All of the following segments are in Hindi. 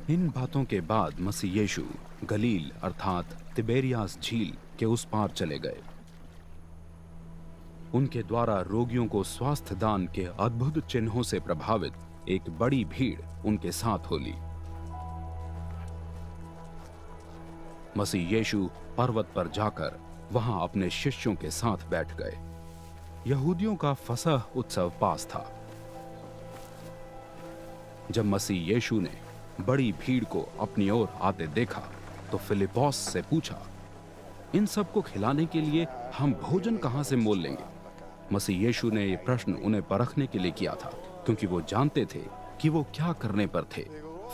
इन बातों के बाद मसीह यीशु गलील अर्थात तिबेरियास झील के उस पार चले गए। उनके द्वारा रोगियों को स्वास्थ्य दान के अद्भुत चिन्हों से प्रभावित एक बड़ी भीड़ उनके साथ हो ली। मसीह यीशु पर्वत पर जाकर वहां अपने शिष्यों के साथ बैठ गए। यहूदियों का फसह उत्सव पास था। जब मसीह यीशु ने बड़ी भीड़ को अपनी ओर आते देखा तो फिलिप्पोस से पूछा, इन सबको खिलाने के लिए हम भोजन कहां से मोल लेंगे? मसीह यीशु ने यह प्रश्न उन्हें परखने के लिए किया था, क्योंकि वो जानते थे कि वो क्या करने पर थे।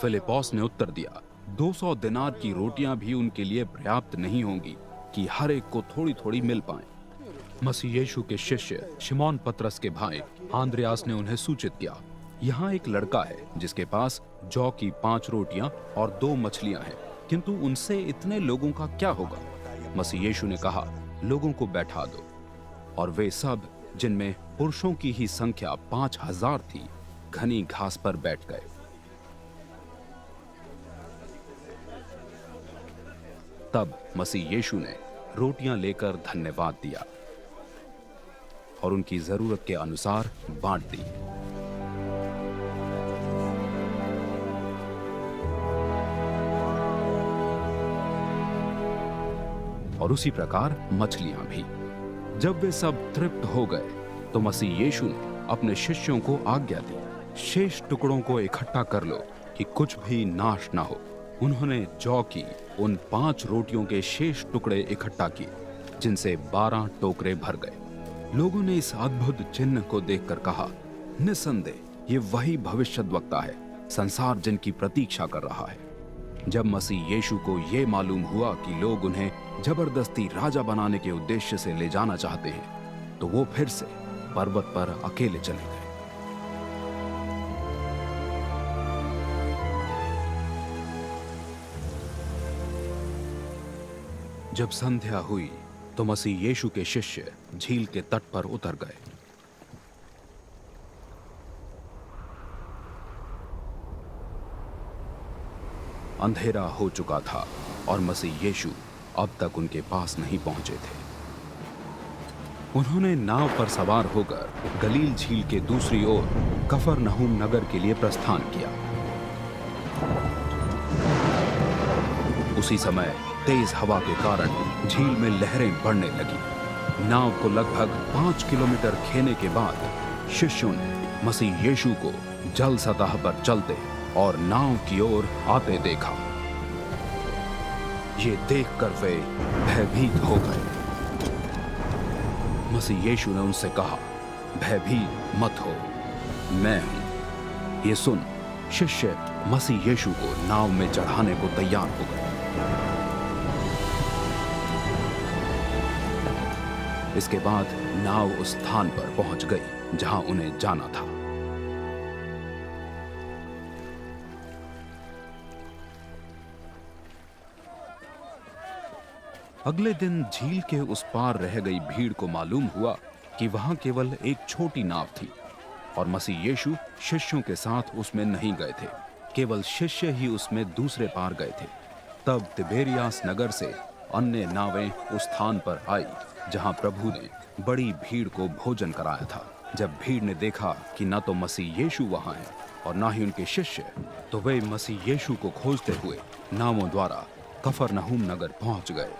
फिलिप्पोस ने उत्तर दिया, 200 दिनार की रोटियां भी उनके लिए पर्याप्त नहीं होंगी कि हर एक को थोड़ी थोड़ी मिल पाए। मसीह यीशु के शिष्य शिमोन पतरस के भाई आंद्रियास ने उन्हें सूचित किया, यहाँ एक लड़का है जिसके पास जौ की 5 रोटियां और 2 मछलियां हैं, किंतु उनसे इतने लोगों का क्या होगा? मसीह यीशु ने कहा, लोगों को बैठा दो। और वे सब, जिनमें पुरुषों की ही संख्या 5000 थी, घनी घास पर बैठ गए। तब मसीह यीशु ने रोटियां लेकर धन्यवाद दिया और उनकी जरूरत के अनुसार बांट दी। और उसी प्रकार मछलियां भी। जब वे सब तृप्त हो गए तो मसीह यीशु ने अपने शिष्यों को आज्ञा दी, शेष टुकड़ों को इकट्ठा कर लो कि कुछ भी नाश ना हो। उन्होंने जौ की उन 5 रोटियों के शेष टुकड़े इकट्ठा किए, जिनसे 12 टोकरे भर गए। लोगों ने इस अद्भुत चिन्ह को देखकर कहा, निसंदेह ये वही भविष्यद्वक्ता है, संसार जिनकी प्रतीक्षा कर रहा है। जब मसीह यीशु को यह मालूम हुआ कि लोग उन्हें जबरदस्ती राजा बनाने के उद्देश्य से ले जाना चाहते हैं, तो वो फिर से पर्वत पर अकेले चले गए। जब संध्या हुई तो मसीह यीशु के शिष्य झील के तट पर उतर गए। अंधेरा हो चुका था और मसीह यीशु अब तक उनके पास नहीं पहुंचे थे। उन्होंने नाव पर सवार होकर गलील झील के दूसरी ओर कफरनहूम नगर के लिए प्रस्थान किया। उसी समय तेज हवा के कारण झील में लहरें बढ़ने लगी। नाव को लगभग 5 किलोमीटर खेने के बाद शिष्यों ने मसीह यीशु को जल सतह पर चलते और नाव की ओर आते देखा। ये देखकर वे भयभीत हो गए। मसीह यीशु ने उनसे कहा, भयभीत मत हो, मैं हूं। ये सुन शिष्य मसीह यीशु को नाव में चढ़ाने को तैयार हो गए। इसके बाद नाव उस स्थान पर पहुंच गई जहां उन्हें जाना था। अगले दिन झील के उस पार रह गई भीड़ को मालूम हुआ कि वहां केवल एक छोटी नाव थी और मसीह यीशु शिष्यों के साथ उसमें नहीं गए थे, केवल शिष्य ही उसमें दूसरे पार गए थे। तब तिबेरियास नगर से अन्य नावें उस स्थान पर आई जहां प्रभु ने बड़ी भीड़ को भोजन कराया था। जब भीड़ ने देखा कि न तो मसीह यीशु वहां है और न ही उनके शिष्य, तो वे मसीह यीशु को खोजते हुए नावों द्वारा कफरनहूम नगर पहुंच गए।